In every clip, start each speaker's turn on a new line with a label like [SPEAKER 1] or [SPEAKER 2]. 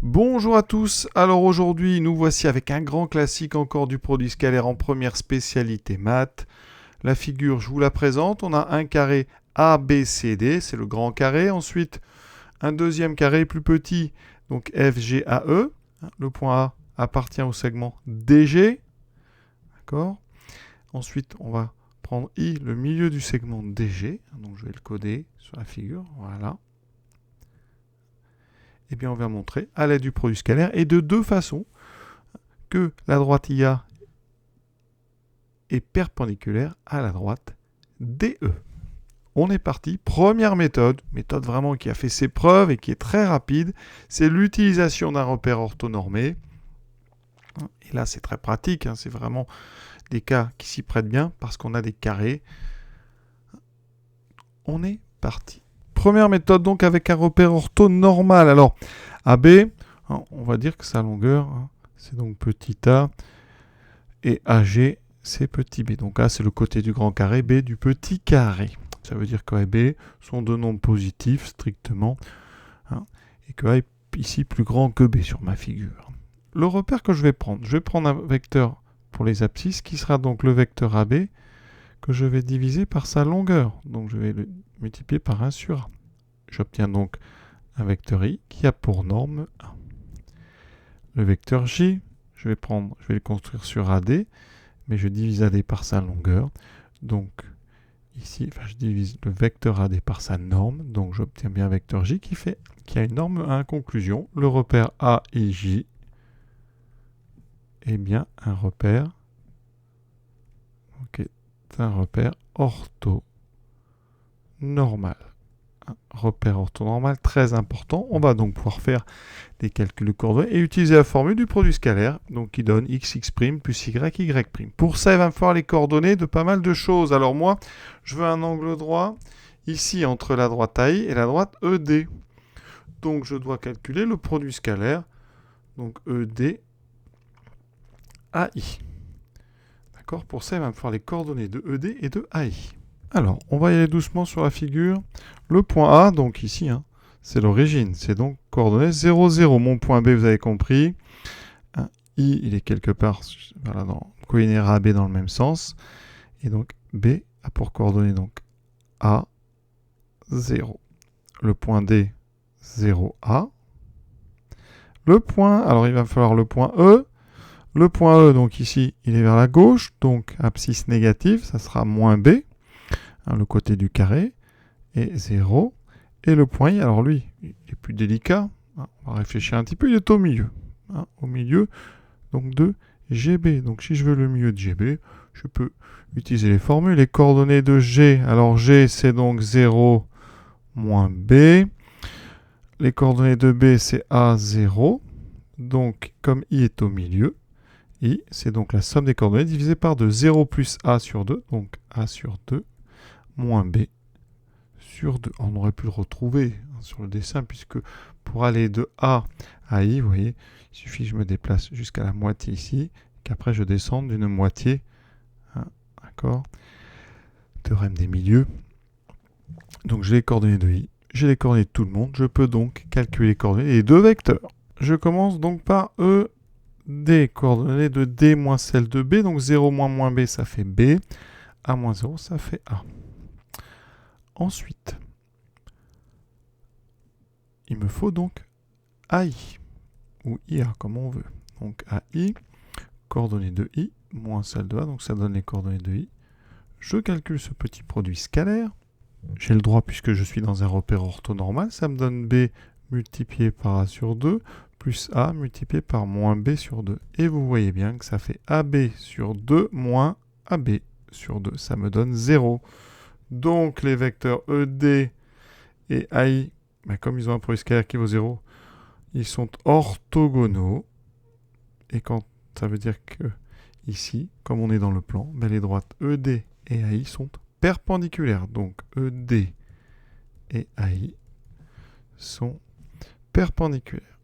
[SPEAKER 1] Bonjour à tous, alors aujourd'hui nous voici avec un grand classique encore du produit scalaire en première spécialité maths. La figure, je vous la présente, on a un carré ABCD, c'est le grand carré, ensuite un deuxième carré plus petit, donc FGAE, le point A appartient au segment DG, d'accord. Ensuite on va prendre I, le milieu du segment DG, donc je vais le coder sur la figure, voilà. Eh bien, on va montrer à l'aide du produit scalaire et de deux façons que la droite IA est perpendiculaire à la droite DE. On est parti. Première méthode vraiment qui a fait ses preuves et qui est très rapide, c'est l'utilisation d'un repère orthonormé. Et là, c'est très pratique, c'est vraiment des cas qui s'y prêtent bien parce qu'on a des carrés. On est parti. Première méthode donc avec un repère orthonormal. Alors, AB, on va dire que sa longueur, c'est donc petit a, et AG, c'est petit b. Donc A, c'est le côté du grand carré, B du petit carré. Ça veut dire que A et B sont deux nombres positifs, strictement, et que A est ici plus grand que B sur ma figure. Le repère que je vais prendre un vecteur pour les abscisses, qui sera donc le vecteur AB, que je vais diviser par sa longueur. Donc je vais le multiplier par 1 sur A. J'obtiens donc un vecteur I qui a pour norme 1. Le vecteur J, je vais le construire sur AD, mais je divise AD par sa longueur. Donc ici, je divise le vecteur AD par sa norme, donc j'obtiens bien un vecteur J qui a une norme 1. Conclusion, le repère AIJ est bien un repère orthonormal. Un repère orthonormal très important. On va donc pouvoir faire des calculs de coordonnées et utiliser la formule du produit scalaire, donc qui donne xx' plus y'. Pour ça, il va me falloir les coordonnées de pas mal de choses. Alors moi, je veux un angle droit ici entre la droite AI et la droite ED. Donc je dois calculer le produit scalaire, donc ED AI. D'accord. Pour ça, il va me falloir les coordonnées de ED et de AI. Alors, on va y aller doucement sur la figure. Le point A, donc ici, c'est l'origine. C'est donc coordonnées 0, 0. Mon point B, vous avez compris. I, il est quelque part colinéaire à B dans le même sens. Et donc, B a pour coordonnées donc A, 0. Le point D, 0A. Le point, alors il va falloir le point E. Le point E, donc ici, il est vers la gauche. Donc, abscisse négative, ça sera moins B. Le côté du carré, et 0. Et le point I, alors lui, il est plus délicat. On va réfléchir un petit peu, il est au milieu. Au milieu, donc de GB. Donc si je veux le milieu de GB, je peux utiliser les formules. Les coordonnées de G, alors G, c'est donc 0 moins B. Les coordonnées de B, c'est A, 0. Donc, comme I est au milieu, I, c'est donc la somme des coordonnées divisée par 2. 0 plus A sur 2, donc A sur 2. Moins B sur 2. On aurait pu le retrouver sur le dessin, puisque pour aller de A à I, vous voyez, il suffit que je me déplace jusqu'à la moitié ici, qu'après je descende d'une moitié. D'accord. Théorème des milieux. Donc j'ai les coordonnées de I, j'ai les coordonnées de tout le monde. Je peux donc calculer les coordonnées des deux vecteurs. Je commence donc par ED, coordonnées de D moins celle de B. Donc 0 moins B, ça fait B. A moins 0, ça fait A. Ensuite, il me faut donc AI, ou IA, comme on veut. Donc AI, coordonnées de I, moins celle de A, donc ça donne les coordonnées de I. Je calcule ce petit produit scalaire. J'ai le droit, puisque je suis dans un repère orthonormal, ça me donne B multiplié par A sur 2, plus A multiplié par moins B sur 2. Et vous voyez bien que ça fait AB sur 2 moins AB sur 2. Ça me donne 0. Donc, les vecteurs ED et AI, comme ils ont un produit scalaire qui vaut 0, ils sont orthogonaux. Et quand ça veut dire que ici, comme on est dans le plan, les droites ED et AI sont perpendiculaires. Donc, ED et AI sont perpendiculaires.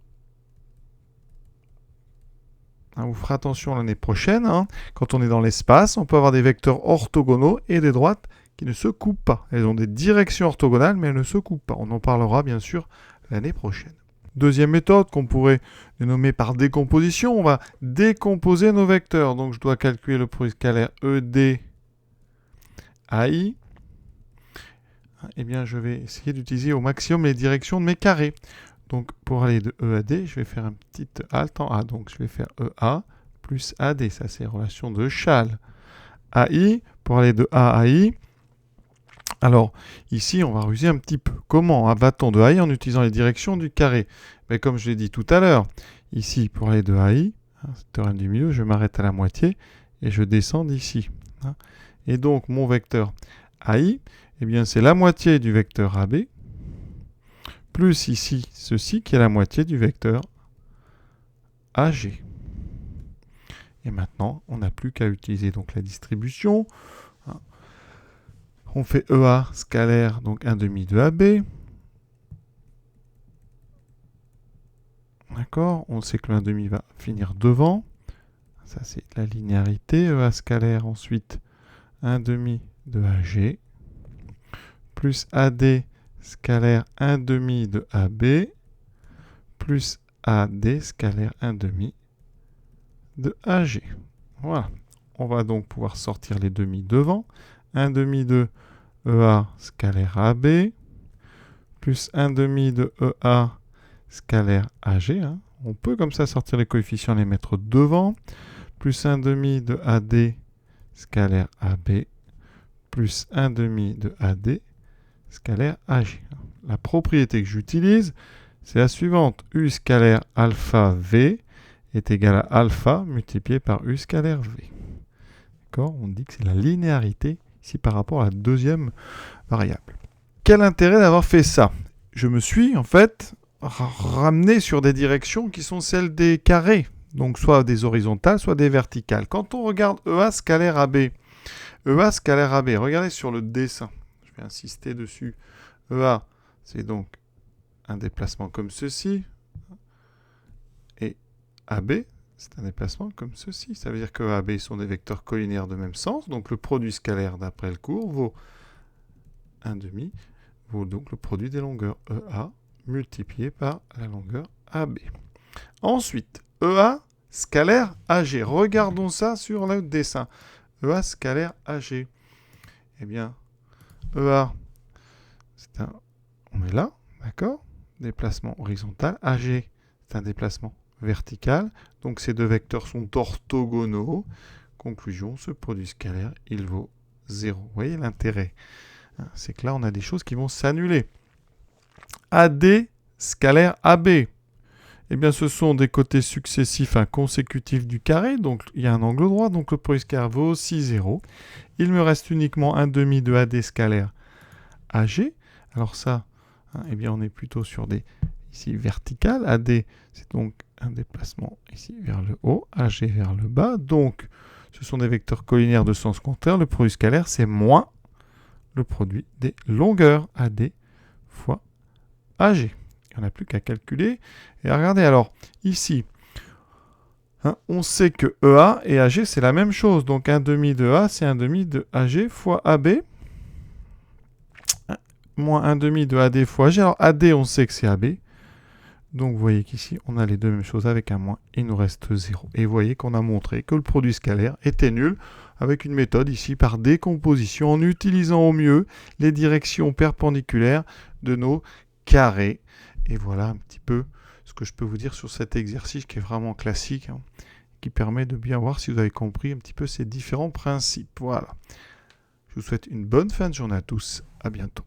[SPEAKER 1] Vous ferez attention l'année prochaine, quand on est dans l'espace, on peut avoir des vecteurs orthogonaux et des droites qui ne se coupent pas. Elles ont des directions orthogonales, mais elles ne se coupent pas. On en parlera bien sûr l'année prochaine. Deuxième méthode qu'on pourrait nommer par décomposition, on va décomposer nos vecteurs. Donc je dois calculer le produit scalaire ED AI. Eh bien, je vais essayer d'utiliser au maximum les directions de mes carrés. Donc pour aller de E à D, je vais faire un petit alt en A. Donc je vais faire EA plus AD. Ça, c'est relation de Schall. AI, pour aller de A à I. Alors, ici, on va ruser un petit peu. Comment va-t-on de AI en utilisant les directions du carré? Mais comme je l'ai dit tout à l'heure, ici, pour aller de AI, ce théorème du milieu, je m'arrête à la moitié et je descends d'ici. Et donc, mon vecteur AI, eh bien, c'est la moitié du vecteur AB, plus ici, ceci, qui est la moitié du vecteur AG. Et maintenant, on n'a plus qu'à utiliser donc la distribution. On fait EA scalaire, donc 1/2 de AB. D'accord? On sait que le 1/2 va finir devant. Ça, c'est la linéarité. EA scalaire, ensuite 1/2 de AG. Plus AD scalaire 1/2 de AB. Plus AD scalaire 1/2 de AG. Voilà. On va donc pouvoir sortir les demi devant. 1/2 de EA scalaire AB, plus 1/2 de EA scalaire AG. On peut comme ça sortir les coefficients, les mettre devant. Plus 1/2 de AD scalaire AB, plus 1/2 de AD scalaire AG. La propriété que j'utilise, c'est la suivante. U scalaire alpha V est égal à alpha multiplié par U scalaire V. D'accord? On dit que c'est la linéarité ici par rapport à la deuxième variable. Quel intérêt d'avoir fait ça? Je me suis en fait ramené sur des directions qui sont celles des carrés, donc soit des horizontales, soit des verticales. Quand on regarde EA scalaire AB, regardez sur le dessin, je vais insister dessus. EA, c'est donc un déplacement comme ceci, et AB, c'est un déplacement comme ceci. Ça veut dire que A et B sont des vecteurs collinaires de même sens. Donc le produit scalaire d'après le cours vaut 1/2, vaut donc le produit des longueurs EA multiplié par la longueur AB. Ensuite, EA scalaire AG. Regardons ça sur le dessin. EA scalaire AG. Eh bien, EA, on est là, d'accord? Déplacement horizontal. AG, c'est un déplacement vertical. Donc ces deux vecteurs sont orthogonaux. Conclusion, ce produit scalaire, il vaut 0. Vous voyez l'intérêt? C'est que là, on a des choses qui vont s'annuler. AD scalaire AB. Eh bien, ce sont des côtés successifs consécutifs du carré. Donc, il y a un angle droit. Donc, le produit scalaire vaut aussi 0. Il me reste uniquement 1/2 de AD scalaire AG. Alors ça, eh bien, on est plutôt sur des ici verticales. AD, c'est donc un déplacement ici vers le haut, AG vers le bas. Donc, ce sont des vecteurs collinaires de sens contraire. Le produit scalaire, c'est moins le produit des longueurs AD fois AG. Il n'y en a plus qu'à calculer. Et regardez, alors, ici, on sait que EA et AG, c'est la même chose. Donc, 1/2 de A, c'est 1/2 de AG fois AB. Moins 1/2 de AD fois AG. Alors, AD, on sait que c'est AB. Donc, vous voyez qu'ici, on a les deux mêmes choses avec un moins. Il nous reste 0. Et vous voyez qu'on a montré que le produit scalaire était nul avec une méthode ici par décomposition en utilisant au mieux les directions perpendiculaires de nos carrés. Et voilà un petit peu ce que je peux vous dire sur cet exercice qui est vraiment classique, qui permet de bien voir si vous avez compris un petit peu ces différents principes. Voilà. Je vous souhaite une bonne fin de journée à tous. À bientôt.